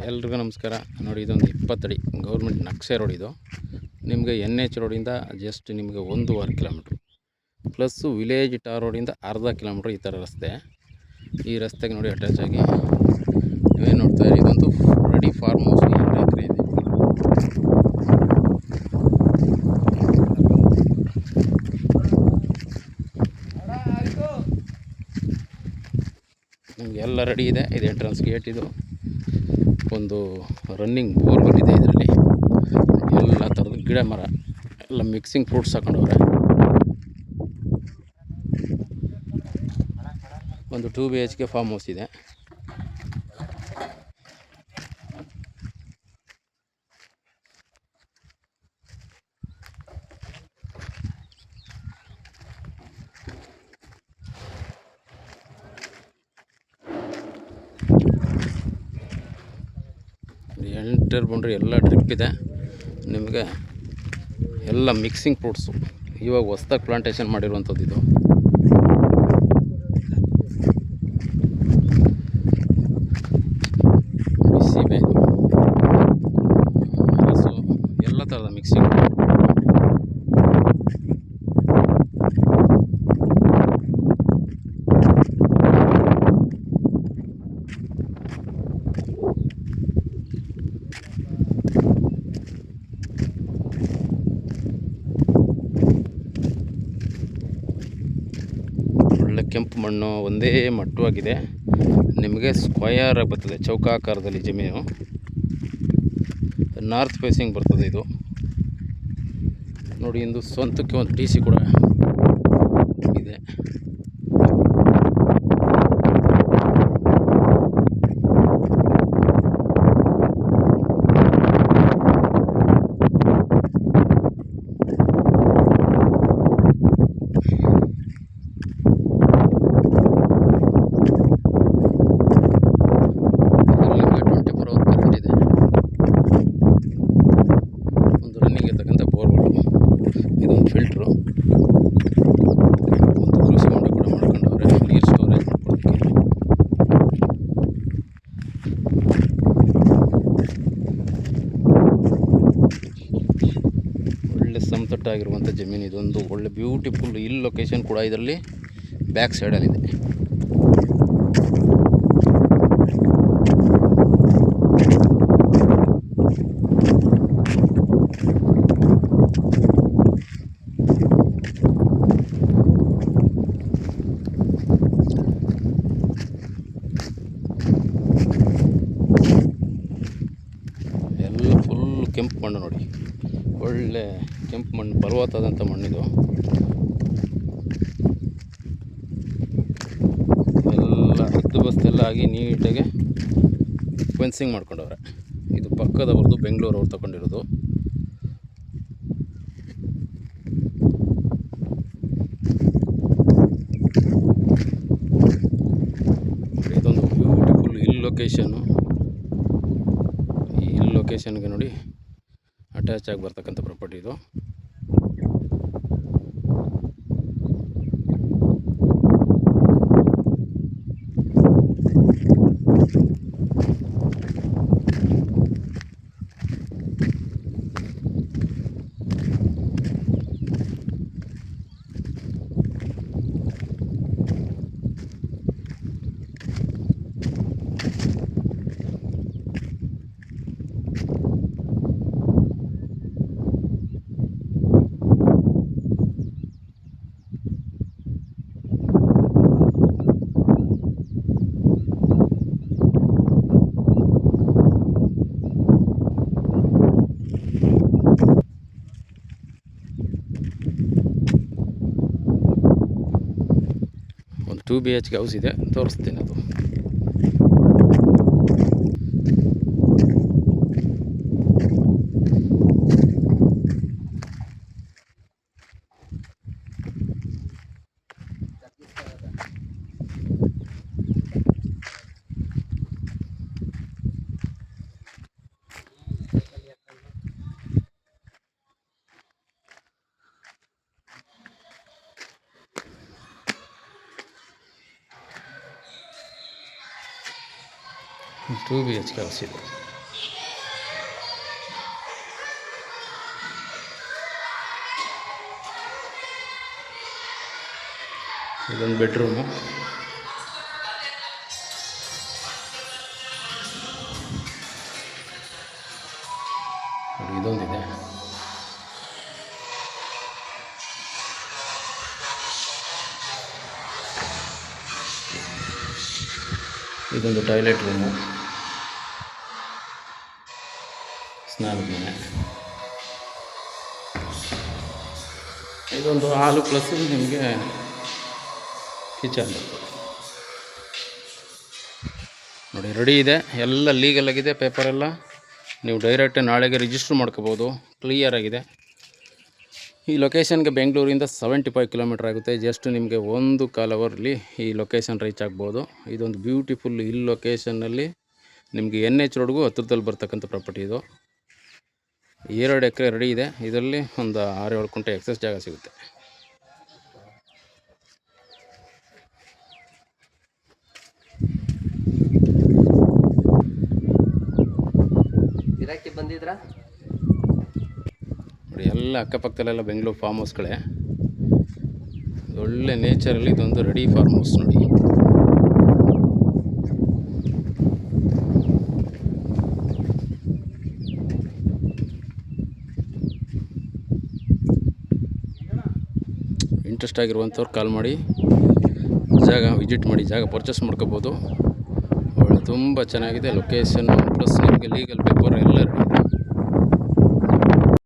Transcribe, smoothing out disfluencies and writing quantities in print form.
ಎಲ್ರಿಗೂ ನಮಸ್ಕಾರ. ನೋಡಿ, ಇದೊಂದು 20 ಅಡಿ ಗೌರ್ಮೆಂಟ್ ನಕ್ಷೆ ರೋಡ್. ಇದು ನಿಮಗೆ NH ರೋಡಿಂದ ಜಸ್ಟ್ ನಿಮಗೆ 1.5 ಕಿಲೋಮೀಟ್ರ್ ಪ್ಲಸ್ಸು ವಿಲೇಜ್ ಟಾರ್ ರೋಡಿಂದ ಅರ್ಧ ಕಿಲೋಮೀಟ್ರ್ ಈ ಥರ ರಸ್ತೆ. ಈ ರಸ್ತೆಗೆ ನೋಡಿ ಅಟ್ಯಾಚ್ ಆಗಿ ನೀವೇನು ನೋಡ್ತಾ ಇದ್ದೀರಿ, ಇದೊಂದು ರೆಡಿ ಫಾರ್ಮ್ ಹೌಸ್ 2 ಎಕರೆ ಇದೆ. ನಿಮಗೆ ಎಲ್ಲ ರೆಡಿ ಇದೆ. ಇದು ಎಂಟ್ರೆನ್ಸ್ ಗೇಟ್. ಇದು ಒಂದು ರನ್ನಿಂಗ್ ಬೋರ್ವೆಲ್ ಇದೆ. ಇದರಲ್ಲಿ ಎಲ್ಲ ಥರದ ಗಿಡ ಮರ ಎಲ್ಲ ಮಿಕ್ಸಿಂಗ್ ಫ್ರೂಟ್ಸ್ ಹಾಕೊಂಡವ್ರೆ. ಒಂದು 2 BHK ಫಾರ್ಮ್ ಹೌಸ್ ಇದೆ. ಎಂಟರ್ ಬಂದರೆ ಎಲ್ಲ ಡ್ರಿಪ್ ಇದೆ. ನಿಮಗೆ ಎಲ್ಲ ಮಿಕ್ಸಿಂಗ್ ಫ್ರೂಟ್ಸು ಇವಾಗ ಹೊಸ್ದಾಗಿ ಪ್ಲಾಂಟೇಶನ್ ಮಾಡಿರುವಂಥದ್ದು. ಇದು ಸೀಬೆ, ಹಲಸು, ಎಲ್ಲ ಥರದ ಮಿಕ್ಸಿಂಗ್. ಒಳ್ಳೆ ಕೆಂಪು ಮಣ್ಣು, ಒಂದೇ ಮಟ್ಟವಾಗಿದೆ. ನಿಮಗೆ ಸ್ಕ್ವಯರ್ ಆಗಿ ಬರ್ತದೆ, ಚೌಕಾಕಾರದಲ್ಲಿ ಜಮೀನು. ನಾರ್ತ್ ಫೇಸಿಂಗ್ ಬರ್ತದೆ ಇದು. ನೋಡಿ, ಇಂದು ಸ್ವಂತಕ್ಕೆ ಒಂದು TC ಕೂಡ ಇದೆ. ಇದೊಂದು ಫಿಲ್ಟ್ರು, ಒಂದು ಕೃಷಿ ಹೊಂಡ ಕೂಡ ಮಾಡ್ಕೊಂಡವ್ರೆ ನೀರು ಸ್ಟೋರೇಜ್ ಮಾಡ್ಕೊಳ್ಳೋದಕ್ಕೆ. ಒಳ್ಳೆ ಸಮತಟ್ಟಾಗಿರುವಂಥ ಜಮೀನು. ಇದೊಂದು ಒಳ್ಳೆ ಬ್ಯೂಟಿಫುಲ್ ಹಿಲ್ ಲೊಕೇಶನ್ ಕೂಡ ಇದರಲ್ಲಿ ಬ್ಯಾಕ್ ಸೈಡಲ್ಲಿದೆ. ಎಲ್ಲ ಫುಲ್ ಕೆಂಪು ಮಣ್ಣು ನೋಡಿ, ಒಳ್ಳೆ ಕೆಂಪು ಮಣ್ಣು, ಫಲವತ್ತಾದಂಥ ಮಣ್ಣಿದು. ಎಲ್ಲ ಹದ್ದು ಬಸ್ತೆಲ್ಲ ಆಗಿ ನೀಟಾಗಿ ಫೆನ್ಸಿಂಗ್ ಮಾಡ್ಕೊಂಡವ್ರೆ. ಇದು ಪಕ್ಕದವ್ರದ್ದು, ಬೆಂಗಳೂರವ್ರು ತಗೊಂಡಿರೋದು. ಇದೊಂದು ಬ್ಯೂಟಿಫುಲ್ ಹಿಲ್ ಲೊಕೇಶನ್ನು. ಈ ಹಿಲ್ ಲೊಕೇಶನ್ಗೆ ನೋಡಿ ಅಟ್ಯಾಚ್ ಆಗಿ ಬರ್ತಕ್ಕಂಥ ಪ್ರಾಪರ್ಟಿ ಇದು. ಒಂದು 2 BHK ಹೌಸ್ ಇದೆ, ತೋರಿಸ್ತೀನಿ ಅದು. ಟೂ BHK ಹೌಸ್ ಇದೆ. ಇದೊಂದು ಬೆಡ್ರೂಮು. ಇದೊಂದಿದೆ. ಇದೊಂದು ಟಾಯ್ಲೆಟ್ ರೂಮು, ಸ್ನಾನದ ಮನೆ. ಇದೊಂದು ಹಾಲು ಪ್ಲಸ್ ನಿಮಗೆ ಕಿಚನ್ ನೋಡಿ ರೆಡಿ ಇದೆ. ಎಲ್ಲ ಲೀಗಲ್ ಆಗಿದೆ, ಪೇಪರೆಲ್ಲ. ನೀವು ಡೈರೆಕ್ಟ್ ನಾಳೆಗೆ ರಿಜಿಸ್ಟ್ರ್ ಮಾಡ್ಕೋಬೋದು. ಕ್ಲಿಯರ್ ಆಗಿದೆ. ಈ ಲೊಕೇಶನ್ಗೆ ಬೆಂಗಳೂರಿಂದ 75 ಕಿಲೋಮೀಟ್ರ್ ಆಗುತ್ತೆ. ಜಸ್ಟ್ ನಿಮಗೆ 1 ಕಾಲ್ ಅವರ್ಲಿ ಈ ಲೊಕೇಶನ್ ರೀಚ್ ಆಗ್ಬೋದು. ಇದೊಂದು ಬ್ಯೂಟಿಫುಲ್ ಹಿಲ್ ಲೊಕೇಶನ್ನಲ್ಲಿ ನಿಮಗೆ NH ರೋಡ್ಗೂ ಹತ್ತಿರದಲ್ಲಿ ಬರ್ತಕ್ಕಂಥ ಪ್ರಾಪರ್ಟಿ ಇದು. 2 ಎಕರೆ ರೆಡಿ ಇದೆ. ಇದರಲ್ಲಿ ಒಂದು 6-7 ಕುಂಟೆ ಎಕ್ಸಸ್ ಜಾಗ ಸಿಗುತ್ತೆ. ಗಿರಾಕಿ ಬಂದಿದ್ರಾ ನೋಡಿ, ಎಲ್ಲ ಅಕ್ಕಪಕ್ಕದಲ್ಲೆಲ್ಲ ಬೆಂಗಳೂರು ಫಾರ್ಮ್ ಹೌಸ್ಗಳೇ. ಒಳ್ಳೆ ನೇಚರಲ್ಲಿ ಇದೊಂದು ರೆಡಿ ಫಾರ್ಮ್ ಹೌಸ್ ನೋಡಿ. ಇಂಟ್ರೆಸ್ಟ್ ಆಗಿರುವಂಥವ್ರು ಕಾಲ್ ಮಾಡಿ ಜಾಗ ವಿಸಿಟ್ ಮಾಡಿ, ಜಾಗ ಪರ್ಚೇಸ್ ಮಾಡ್ಕೋಬೋದು. ಒಳ್ಳೆ ತುಂಬ ಚೆನ್ನಾಗಿದೆ ಲೊಕೇಶನ್ನು, ಪ್ಲಸ್ ನಿಮಗೆ ಲೀಗಲ್ ಪೇಪರ್ ಎಲ್ಲ ರೆಡಿ ಇದೆ.